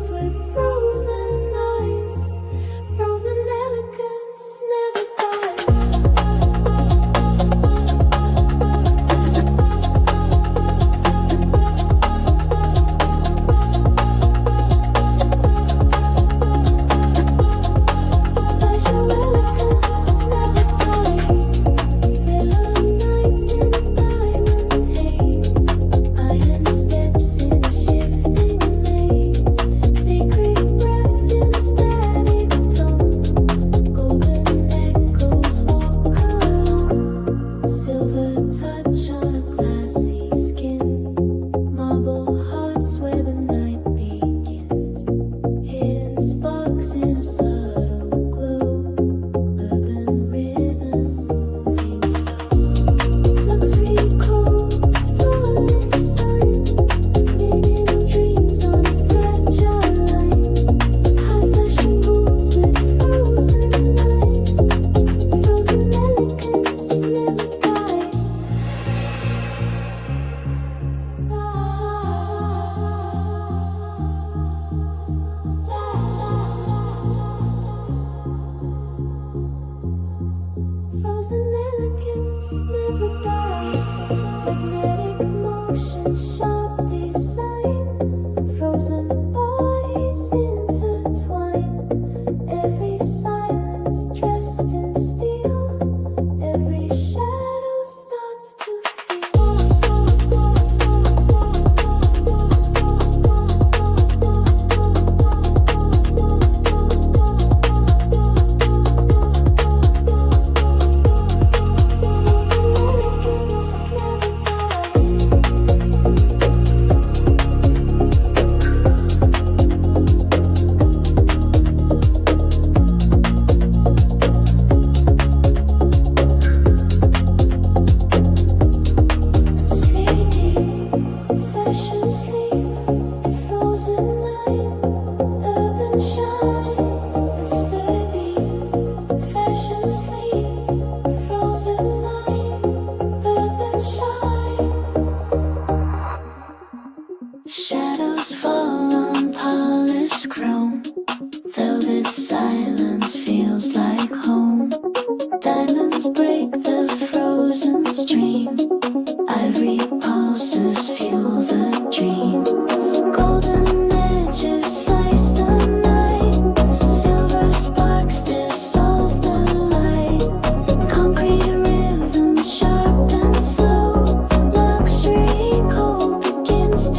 with frozen eyes. Frozen elegance never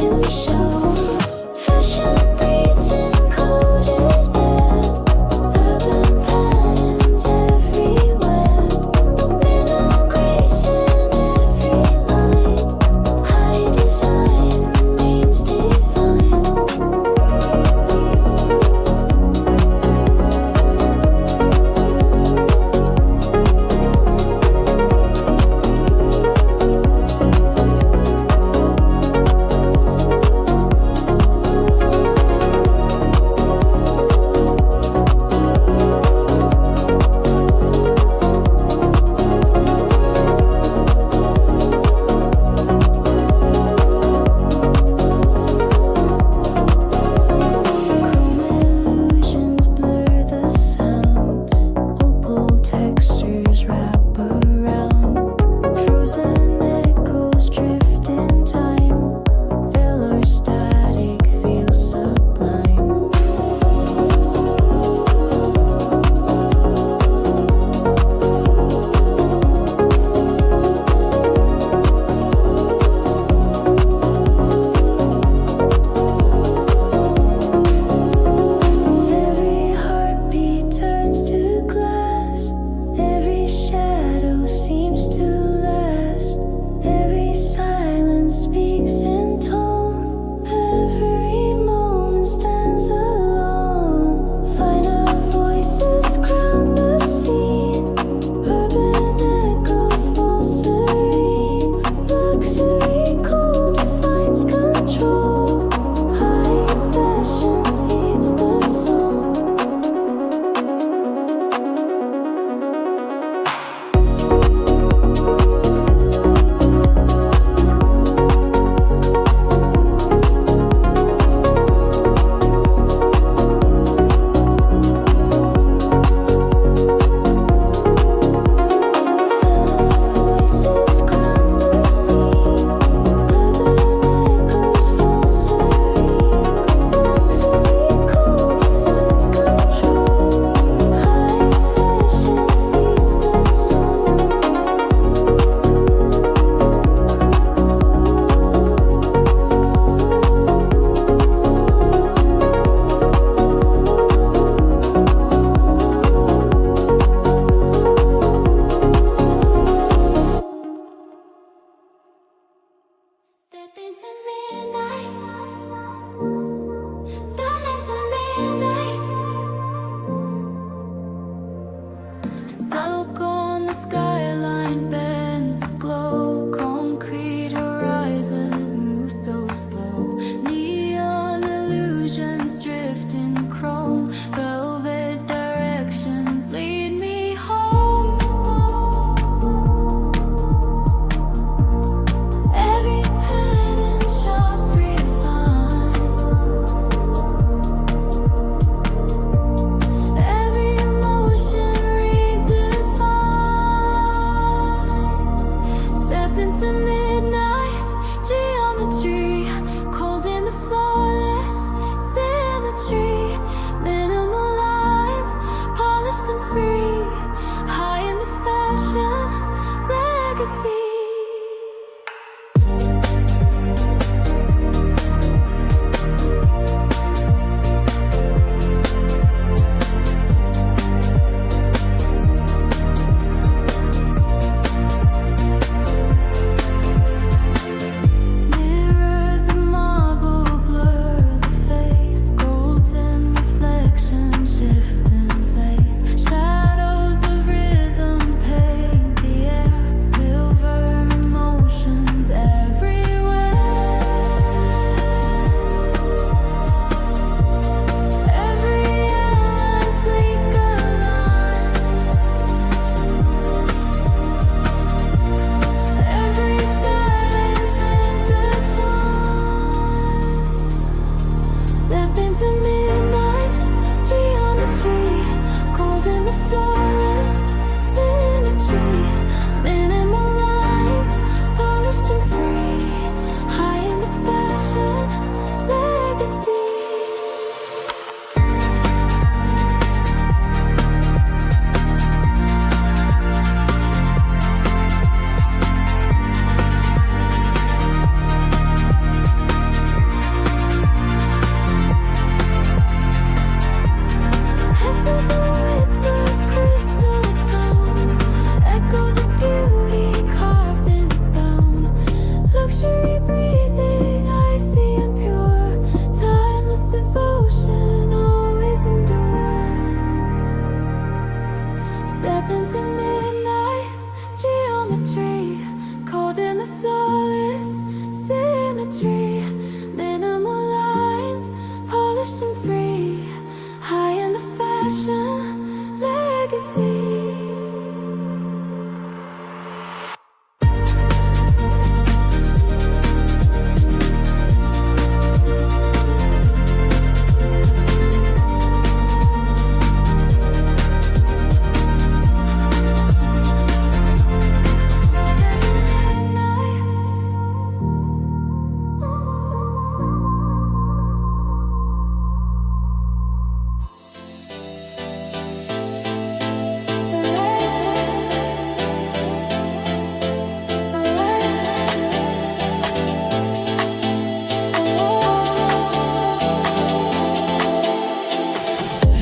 to show. Fashion breathes in cold. Step into midnight geometry, cold in the flawless symmetry. Minimal lines, polished and free, high in the fashion legacy. Essence and whispers, crystal tones, echoes of beauty carved in stone. Luxury breathing, icy and pure, timeless devotion, always endure. Step into midnight geometry, cold in the flawless symmetry. Minimal lines, polished and free, high in the fashion legacy.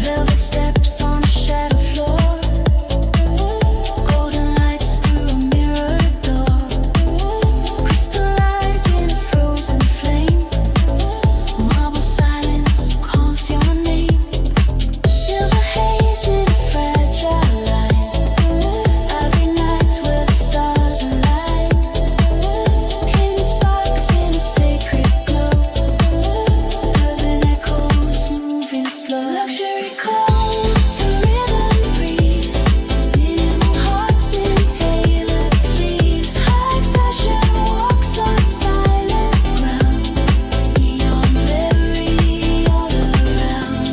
Velvet steps on a shadow floor, golden lights through a mirrored door, crystallize in a frozen flame, marble silence calls your name, silver haze in a fragile line, every night's where the stars align, hidden sparks in a sacred glow, urban echoes moving slow. Luxury cold, the rhythm breeze, minimal hearts in tailored sleeves, high fashion walks on silent ground, neon reverie all around.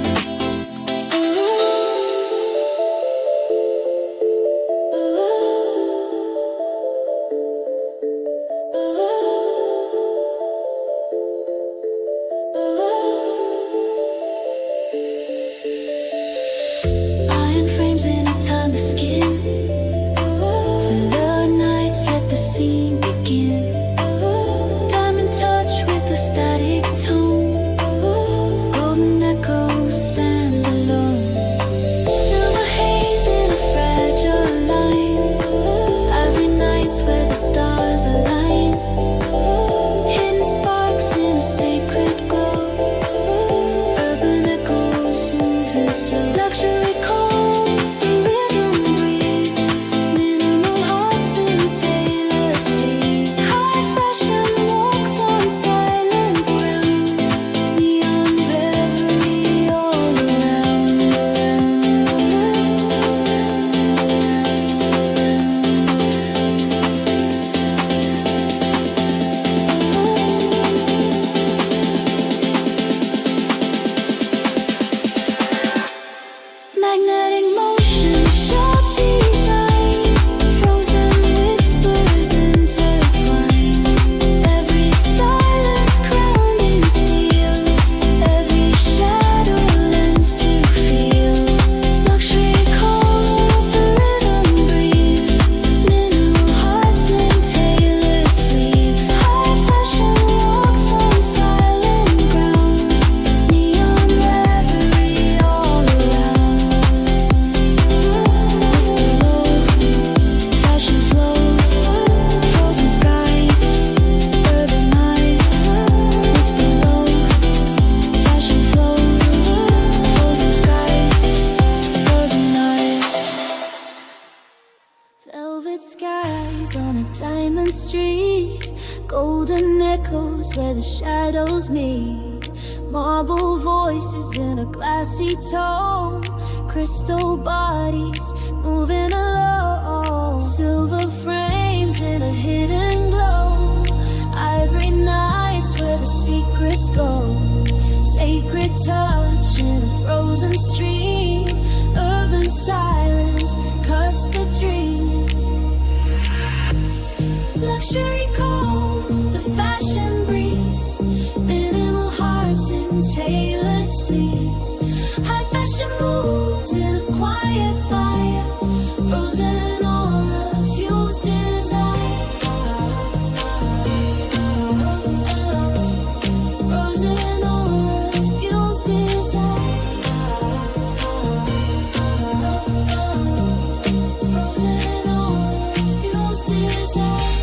Iron frames in a timeless skin, velour nights let the scene begin, diamond touch with the static tone, golden echoes stand alone, silver haze in a fragile line, every night's where the stars align, hidden sparks in a sacred glow, urban echoes moving slow. Luxury cold, the rhythm breeze, minimal hearts in tailored sleeves, high fashion walks on silent ground, neon reverie all around, magnetic motion, sharp design, frozen whispers intertwine, every silence crowned in steel, every shadow lends to feel. Luxury cold, the rhythm breeze, minimal hearts in tailored sleeves, high fashion walks on silent ground, neon reverie all around. This below, fashion flows, frozen skies, urban eyes. This below, fashion flows, frozen skies, urban eyes. Velvet skies on a diamond street, golden echoes where the shadows meet, marble voices in a glassy tone, crystal bodies moving alone, silver frames in a hidden glow, ivory nights where the secrets go, sacred touch in a frozen stream. Urban silence cuts the dream. Luxury cold, the fashion breeze. Minimal hearts in tailored sleeves. High fashion moves in a quiet fire. Frozen aura fuels desire. Frozen aura fuels desire. Frozen aura fuels desire.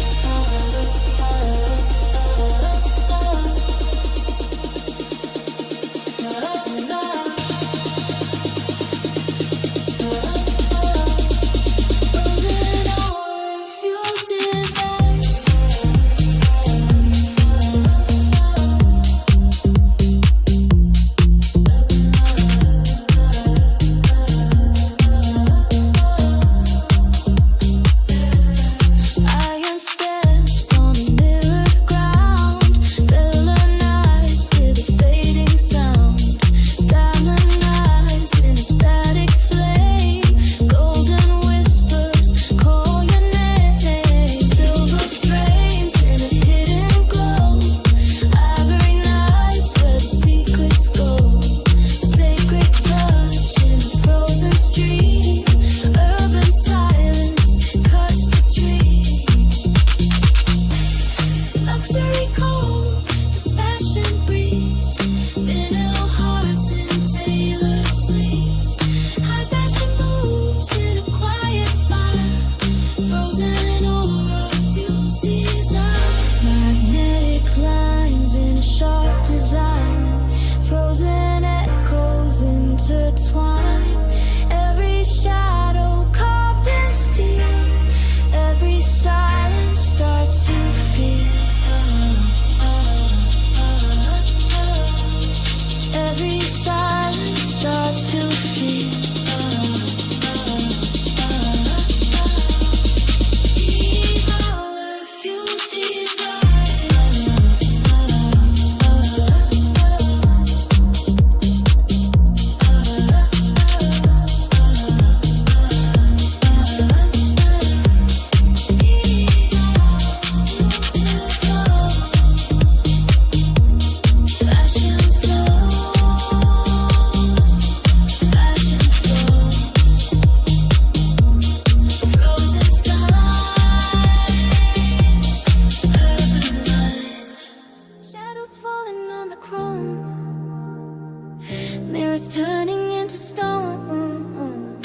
Mirrors turning into stone.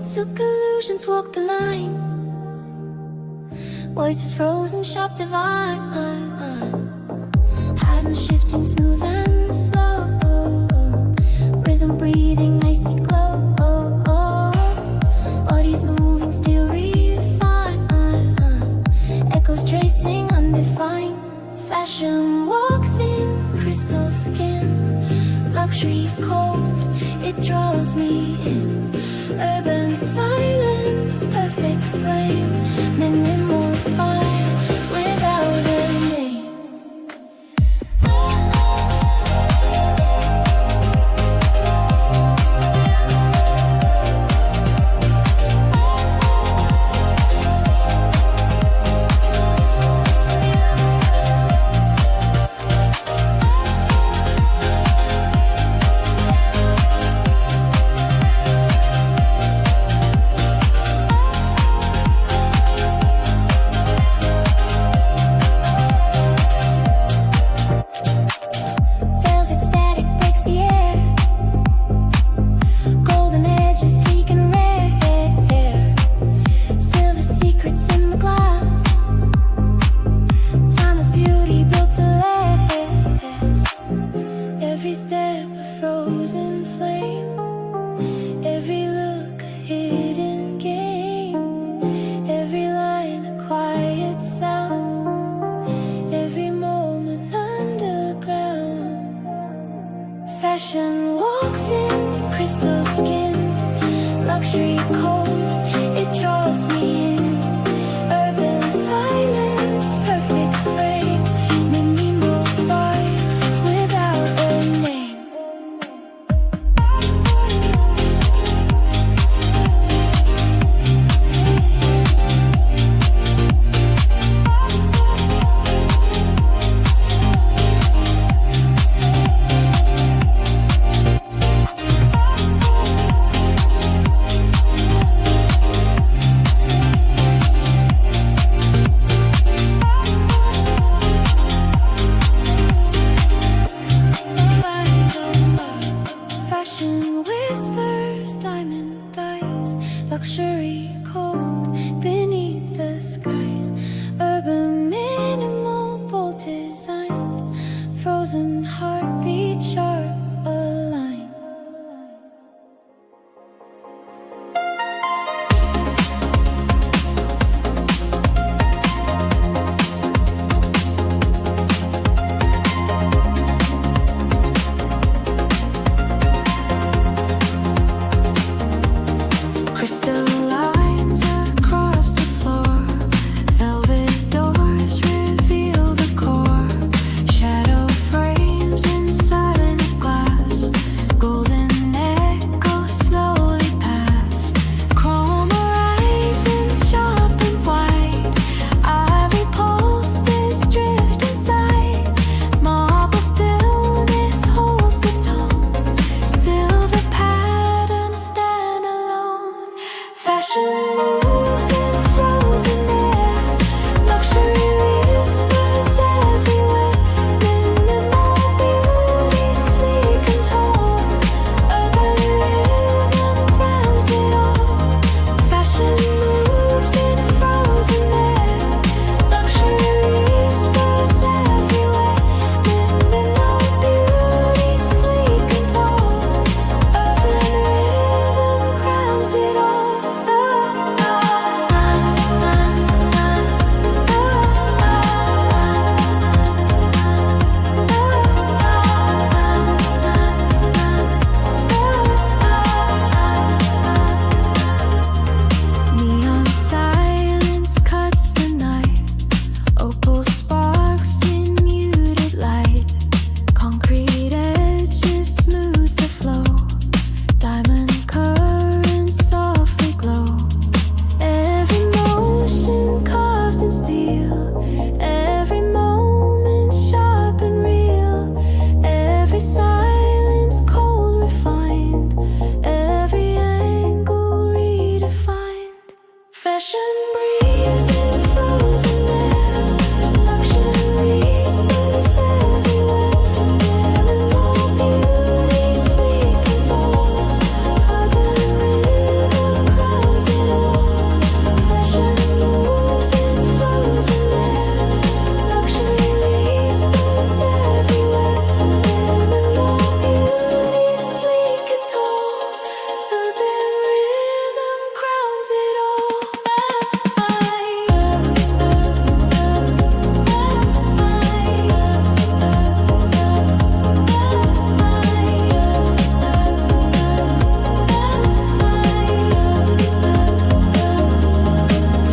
Silk illusions walk the line. Voices frozen, sharp, divine. Patterns shifting, smooth and slow. Rhythm breathing, icy glow. Bodies moving, still refined. Echoes tracing, undefined. Fashion walks in crystal skin. Luxury cold, it draws me in. Urban silence, perfect frame. Minimal fire without a name. Every step a frozen flame. Every look a hidden game. Every line a quiet sound. Every moment underground. Fashion walks in crystal skin. Luxury cold, it draws me in. Urban silence, perfect frame. Minimal fire without a name. luxury cold beneath the skies. Urban minimal, bold design, frozen heartbeat, sharp align. Crystal lines across the floor, velvet doors reveal the core. Shadow frames in silent glass, golden echoes slowly pass. Chrome horizons sharp and wide, ivory pulses drift inside. Marble stillness holds the tone, silver patterns stand alone. Fashion moves in frozen air, luxury whispers everywhere. Minimal beauty, sleek and tall, urban rhythm crowns it all. Fashion moves in frozen air, luxury whispers everywhere. Minimal beauty, sleek and tall, urban rhythm crowns it all. Neon silence cuts the night, opal sparks in muted light. Concrete edges smooth the flow, diamond currents softly glow. Every motion carved in steel, every moment sharp and real. Every silence cold refined, every angle redefined. Fashion breathes in frozen air, luxury spills everywhere. Minimal beauty, sleek and tall, urban rhythm crowns it all. Fashion moves in frozen air, luxury spills everywhere. Minimal beauty, sleek and tall, urban rhythm crowns it all.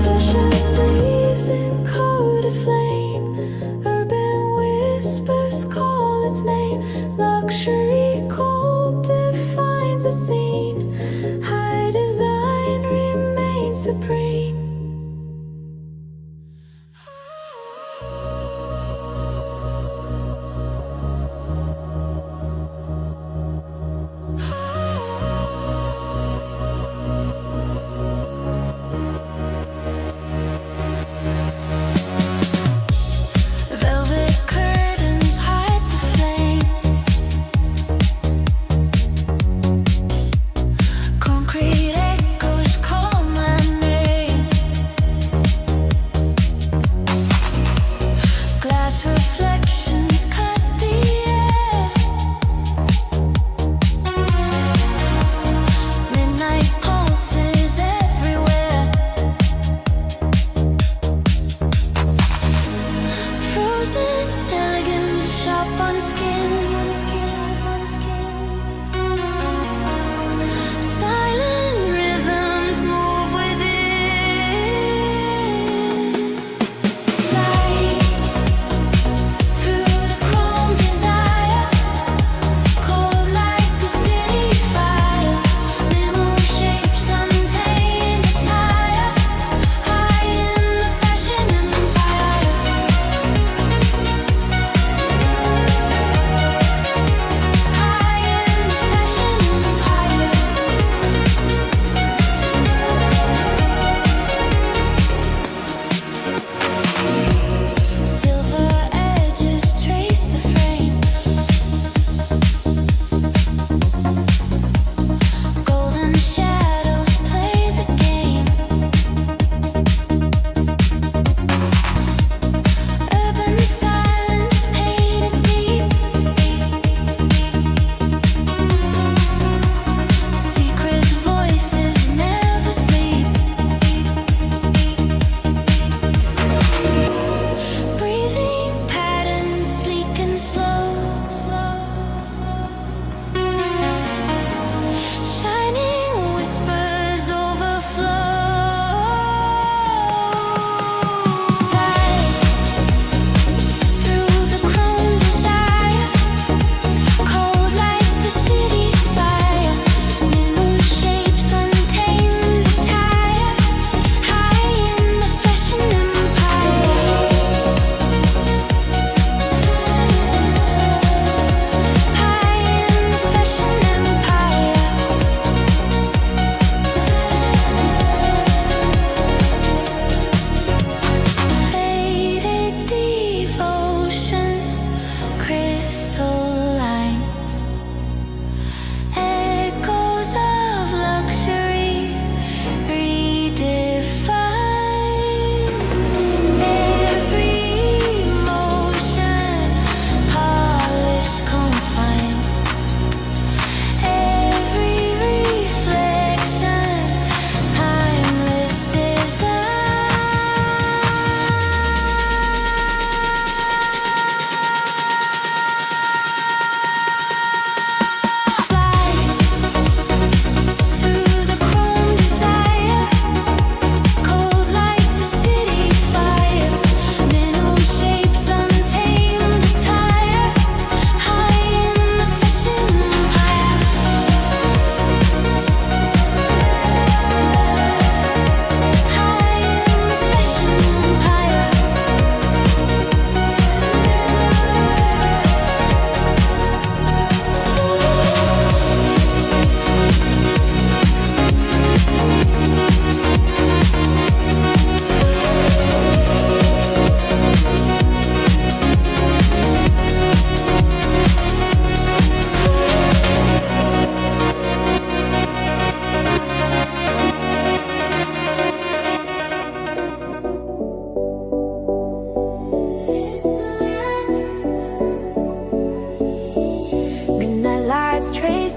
Fashion breathes in coded flame, urban whispers call its name. Luxury cold defines a scene, high design remains supreme. Velvet curtains hide the flame, concrete echoes call my name.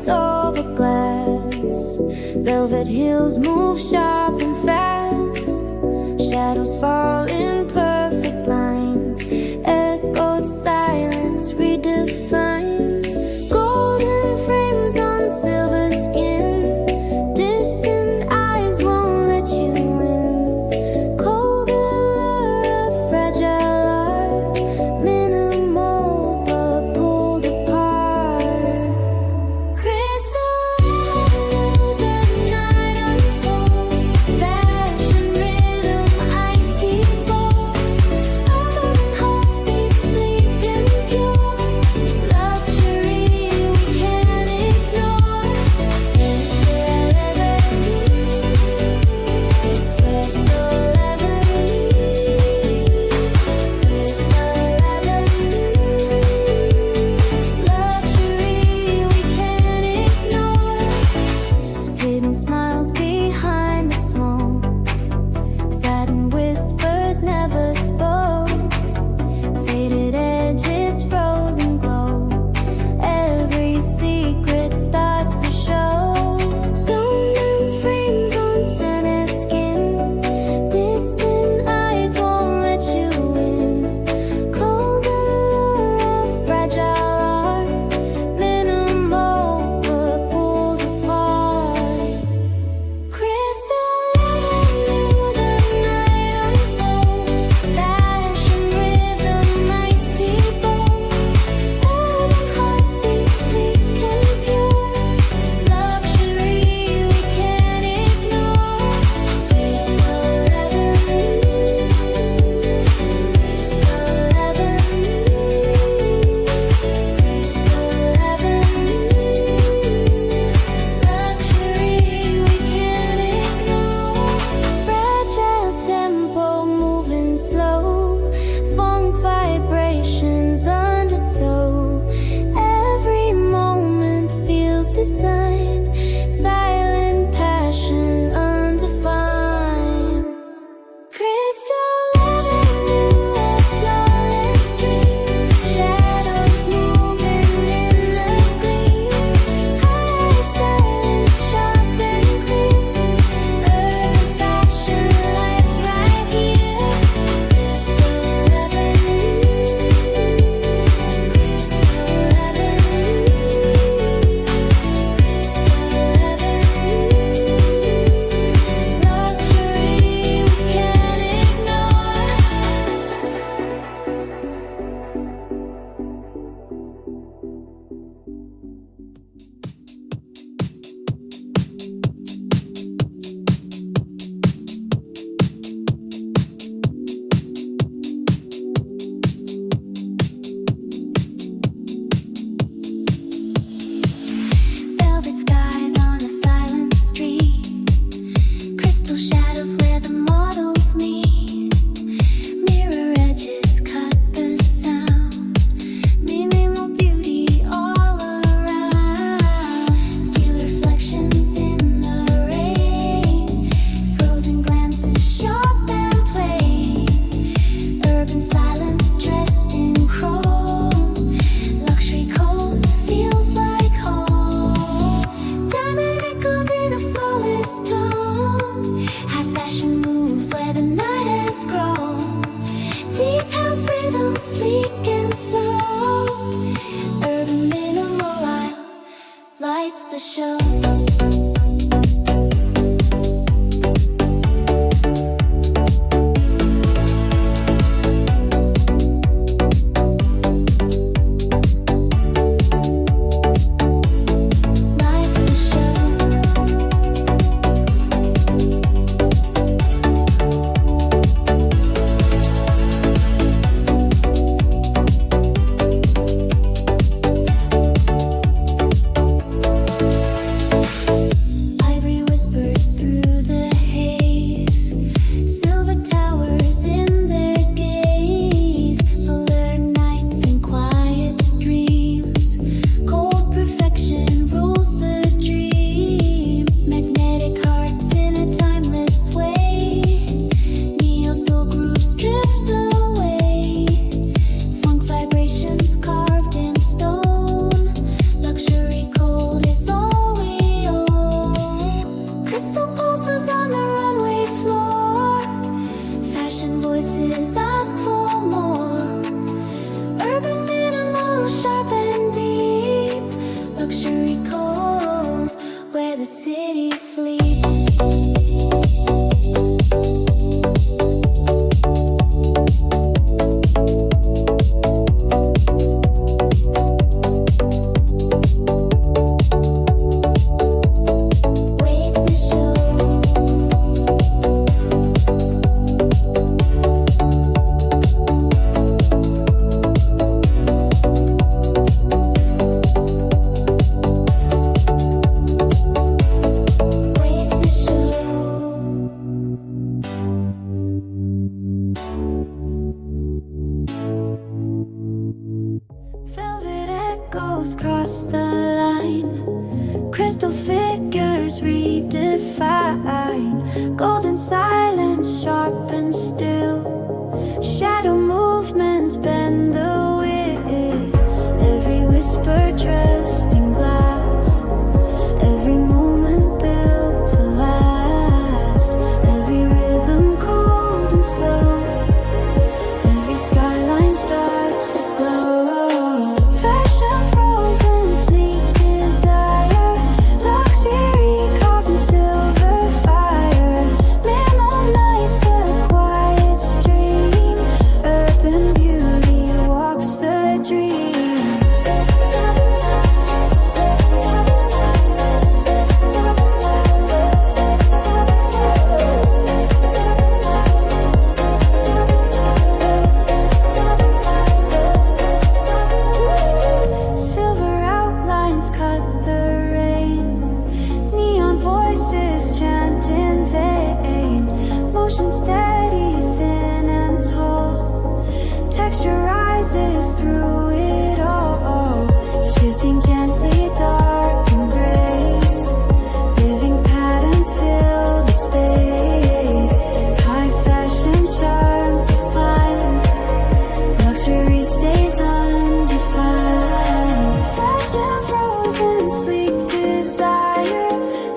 over glass. Velvet heels move sharp and fast. Shadows fall in perfect lines. Echoed silence redefines. Golden frames on silver skin. Distant eyes won't let you in. Cold allure of fragile art. Minimal but pulled apart. Crystal avenue, the night unfolds. Fashion, rhythm, icy bold. Urban heartbeat, sleek and pure. Luxury we can't ignore. Crystal avenue, Crystal avenue, luxury we can't ignore. Hidden smiles behind the smoke. Satin whispers never spoke. Faded edges, frozen glow. Every secret starts to show. Golden frames on sunny skin. Distant eyes won't let you in. Cold allure of fragile art. Minimal but pulled apart. Crystal avenue, the night unfolds. Fashion, rhythm, icy bold. Urban heartbeat, sleek and pure. Luxury we can't ignore. Crystal avenue, Crystal avenue, Crystal avenue. Luxury we can't ignore. Fragile tempo moving slow. Funk vibrations undertow. Every moment feels designed. Silent passion undefined. Crystal avenue, a flawless dream. Shadows moving in the gleam. High silence, sharp and clear. Urban fashion lives right here. Crystal avenue, Crystal avenue, Crystal avenue. Luxury we can't ignore. Velvet skies on a silent street. Crystal shadows where the mortals meet. Mirror edges cut the sound. Minimal beauty all around. Steel reflections in the rain. Frozen glances sharp and plain. Urban silence dressed in chrome. Luxury cold feels like home. Diamond echoes in a flawless tone. High fashion moves where the night has grown. Deep house rhythm, sleek and slow. Urban minimal lights the show. Lights the show. crystal figures redefined, golden silence, sharp and still. Shadow movements bend the wind. Every whisper dressed in glass, every moment built to last. Every rhythm cold and slow, every skyline starts to glow. Fashion frozen, sleek desire, luxury carved in silver fire. Limo nights, a quiet stream, urban beauty walks the dream. Silver outlines cut the rain, neon voices chant in vain. Motion steady, thin and tall, texture rises through it all. Shifting gently, dark and gray, living patterns fill the space. High fashion, sharp, defined, luxury stays undefined. Fashion frozen, sleek desire,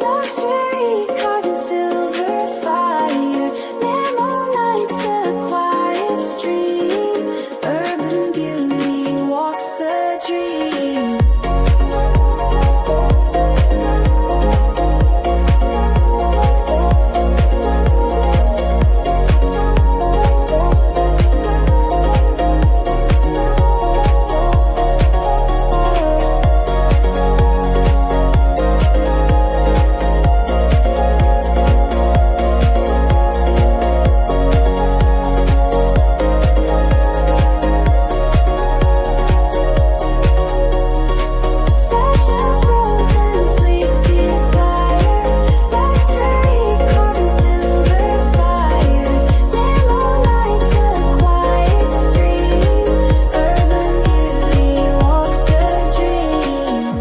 luxury carved in silver fire. Limo nights, a quiet stream, urban beauty walks the dream. Fashion frozen, sleek desire, luxury carved in silver fire. Limo nights, a quiet stream, urban beauty walks the dream.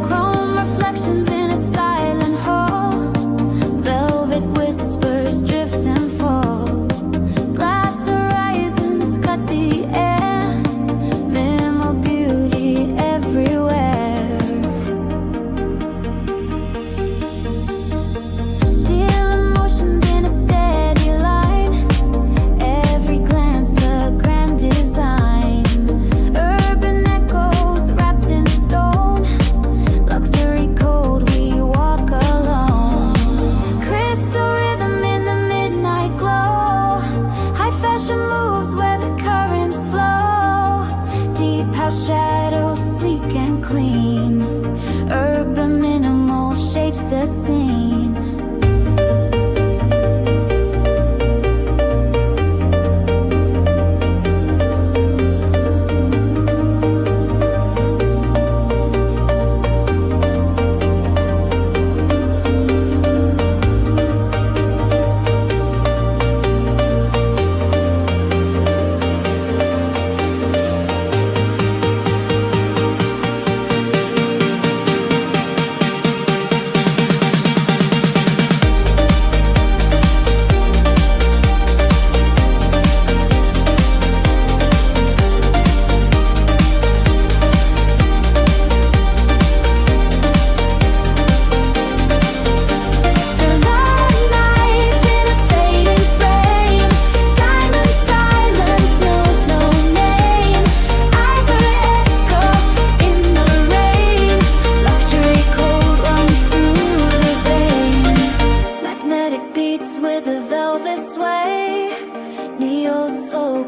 Chrome reflections in a silent hall, velvet whispers drift and fall. Glass horizons cut the air, minimal beauty everywhere. Steel emotions in a steady line, every glance a grand design. Urban echoes wrapped in stone, luxury code we walk alone. Crystal rhythm in the midnight glow, high fashion moves where the currents flow. Deep house shadows, sleek and clean, urban minimal shapes the scene.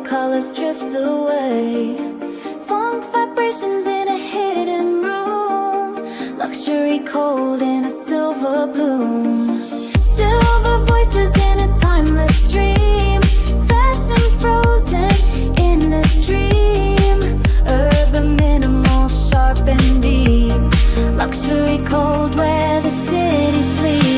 colors drift away. Funk vibrations in a hidden room. Luxury cold in a silver bloom. Silver voices in a timeless dream. Fashion frozen in a dream. Urban minimal, sharp and concrete cold where the city sleeps.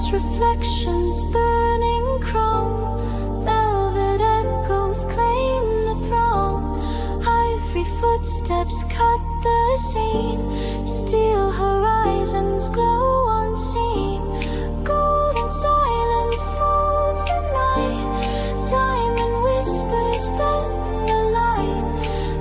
Reflections, burning chrome, velvet echoes claim the throne. Ivory footsteps cut the scene, steel horizons glow unseen. Golden silence folds the night, diamond whispers bend the light.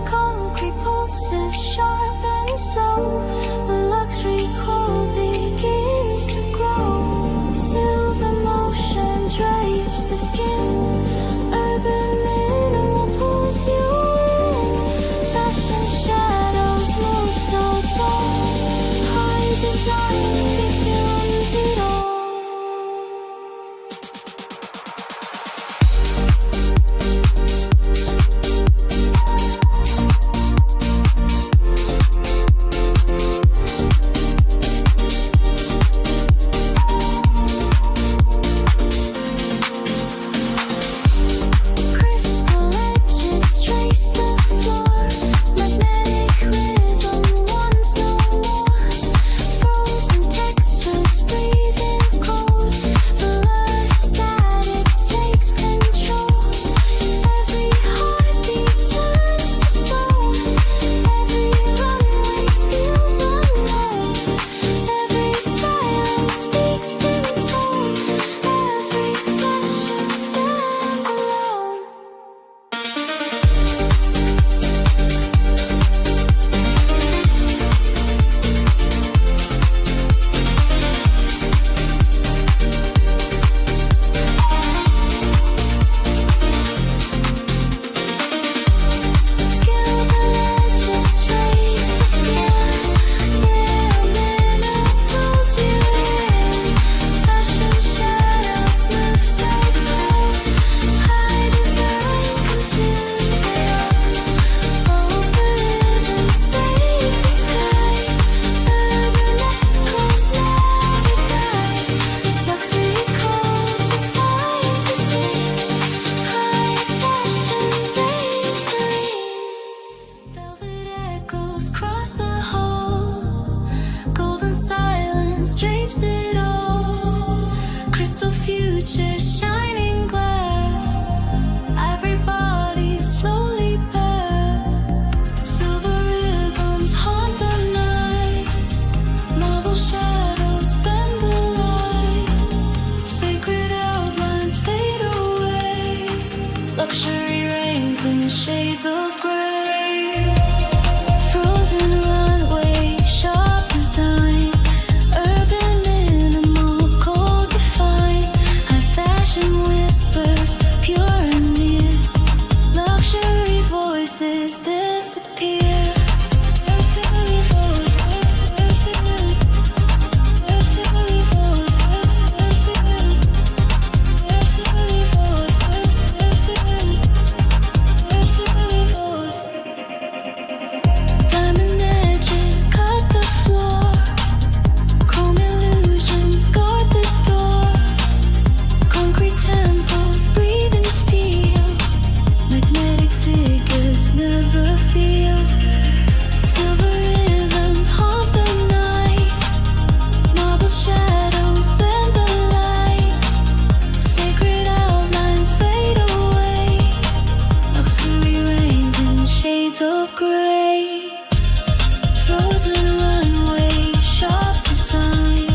Concrete pulses sharp and slow, the luxury cold begins to grow. Silver motion drapes the skin, urban minimal pulls you in. Fashion shadows move so tall. Luxury reigns in shades of gray. Frozen runway, sharp design, urban minimal, cold defined. High fashion whispers, pure and near. Luxury voices disappear. Diamond edges cut the floor. Chrome illusions guard the door. Concrete temples breathing steel. Magnetic figures never feel. Silver ribbons haunt the night. Marble shadows bend the light. Sacred outlines fade away. Luxury reigns in shades of gray. Frozen runway, sharp design,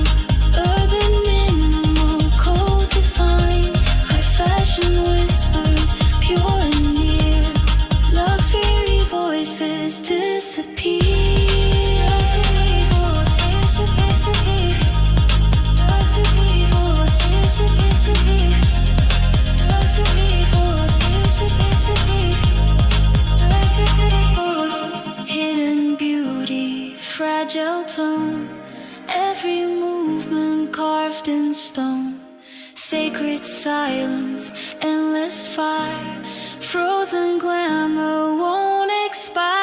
urban minimal, cold defined. High fashion whispers, pure and near. Luxury voices disappear. Luxury voices disappear. Luxury voices disappear. Luxury voices disappear. Luxury voices. Hidden beauty, fragile tone. Every movement carved in stone. Sacred silence, endless fire. Frozen glamour won't expire.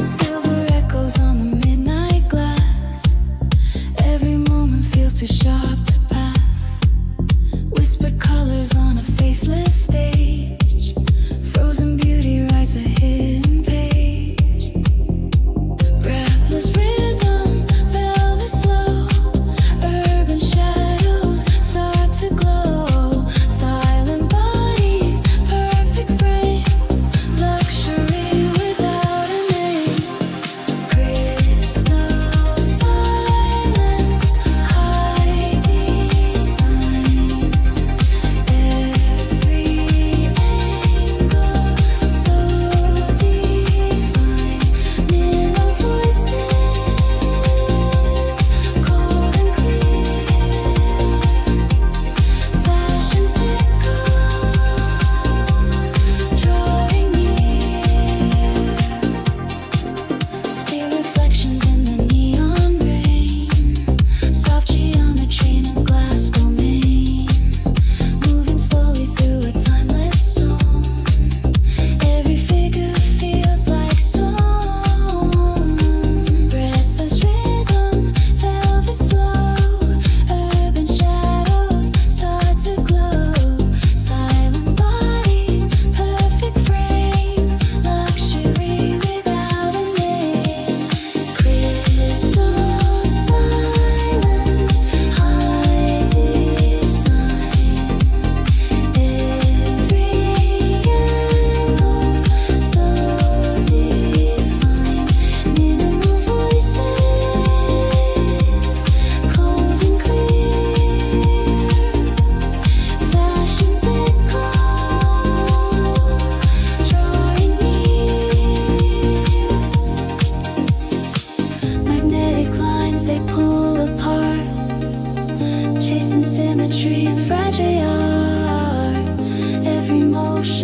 Silver echoes on the midnight glass. Every moment feels too sharp to pass. Whispered colors on a faceless stage. Frozen beauty writes a hidden page. Breathless rhythm, velvet slow. Urban shadows start to glow. Silent bodies, perfect frame. Luxury without a name. Crystal silence, high design. Every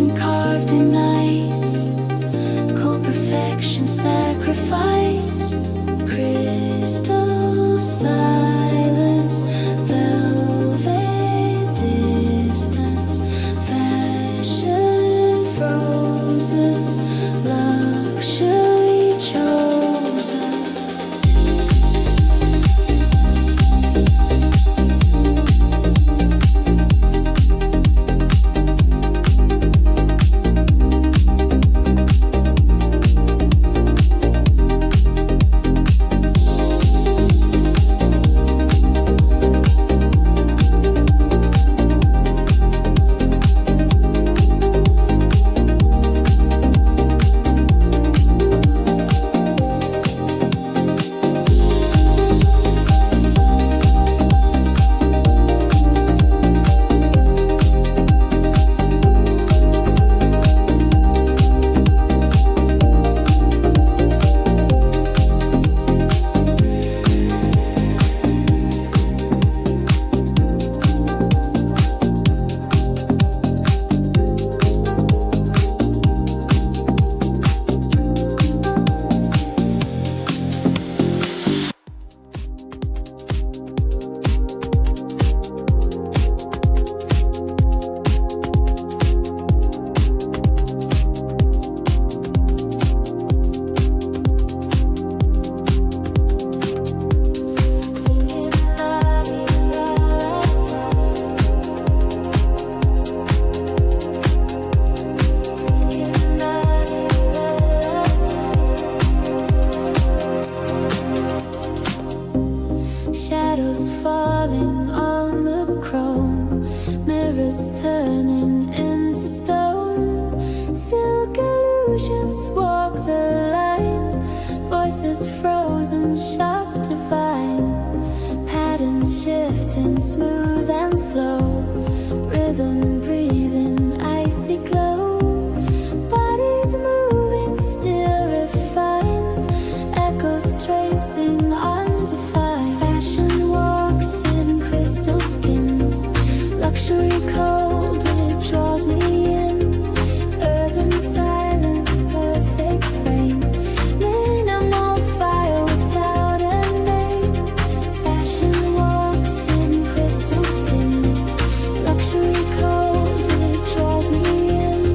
Passion carved in ice, cold perfection sacrifice, crystal silence, velvet distance, fashion frozen, luxury chosen. Shadows falling on the chrome, mirrors turning into stone, silk illusions walk the line, voices frozen, sharp, divine, patterns shifting, smooth and slow, rhythm breathing, icy glow, bodies moving, still refined, echoes tracing undefined. Fashion walks in crystal skin, luxury cold, it draws me in. Urban silence, perfect frame, minimal fire without a name. Fashion walks in crystal skin, luxury cold, it draws me in.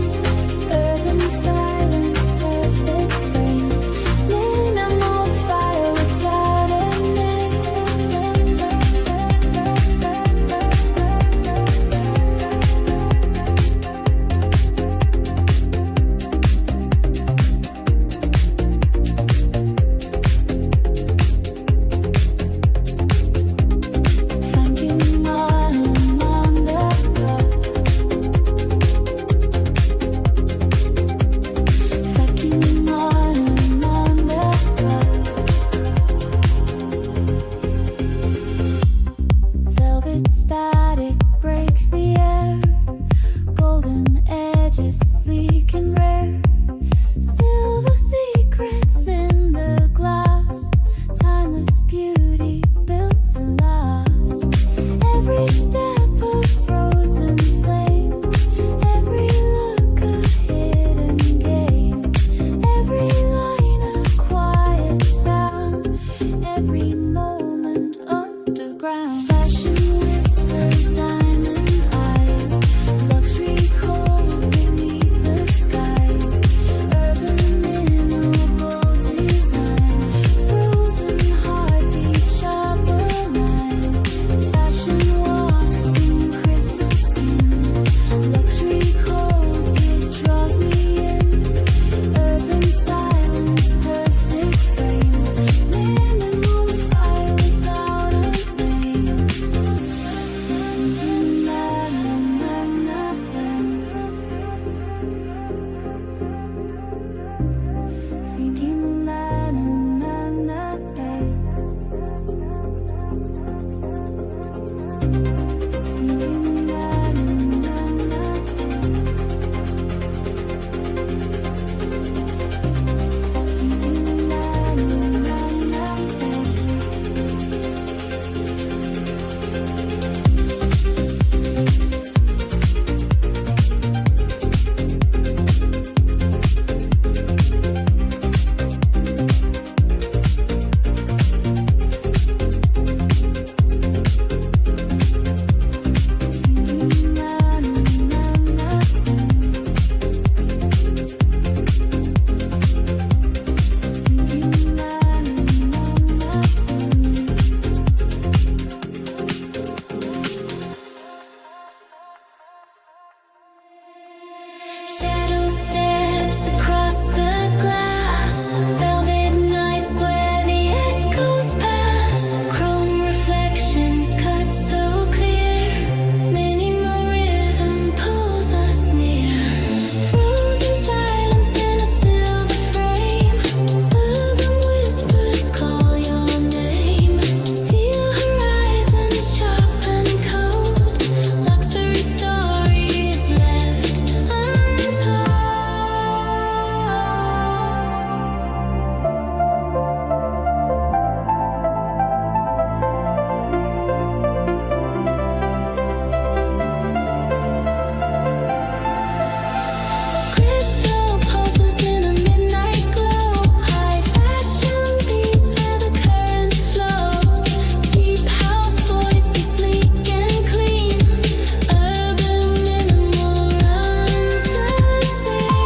waves across the glass. Velvet nights where the echoes pass. Chrome reflections cut so clear. Minimal rhythm pulls us near. Frozen silence in a silver frame. Urban whispers call your name. Steel horizons sharp and cold. Luxury stories left untold. Crystal pulses in a midnight glow. High fashion beats where the currents flow. Deep house voices sleek and clean. Urban minimal runs the scene.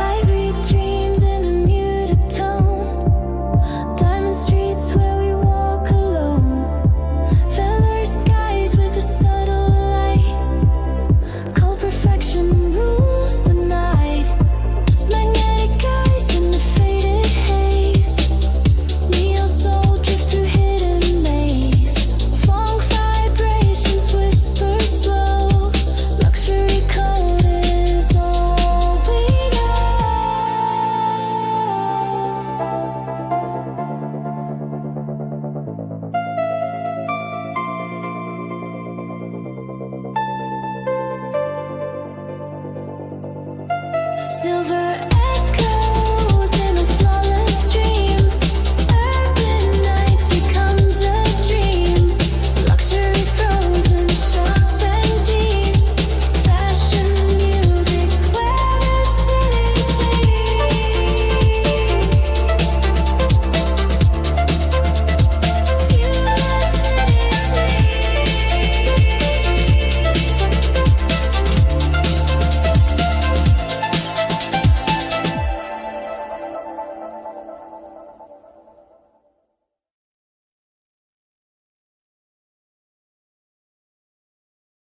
I read dreams in a muted tone. Diamond streets where we walk alone. Feather skies with a subtle light. Cold perfection rules the night. Magnetic eyes in the faded haze. Neo soul drift through hidden maze. Funk vibrations whisper slow. Luxury code is all we know. Silver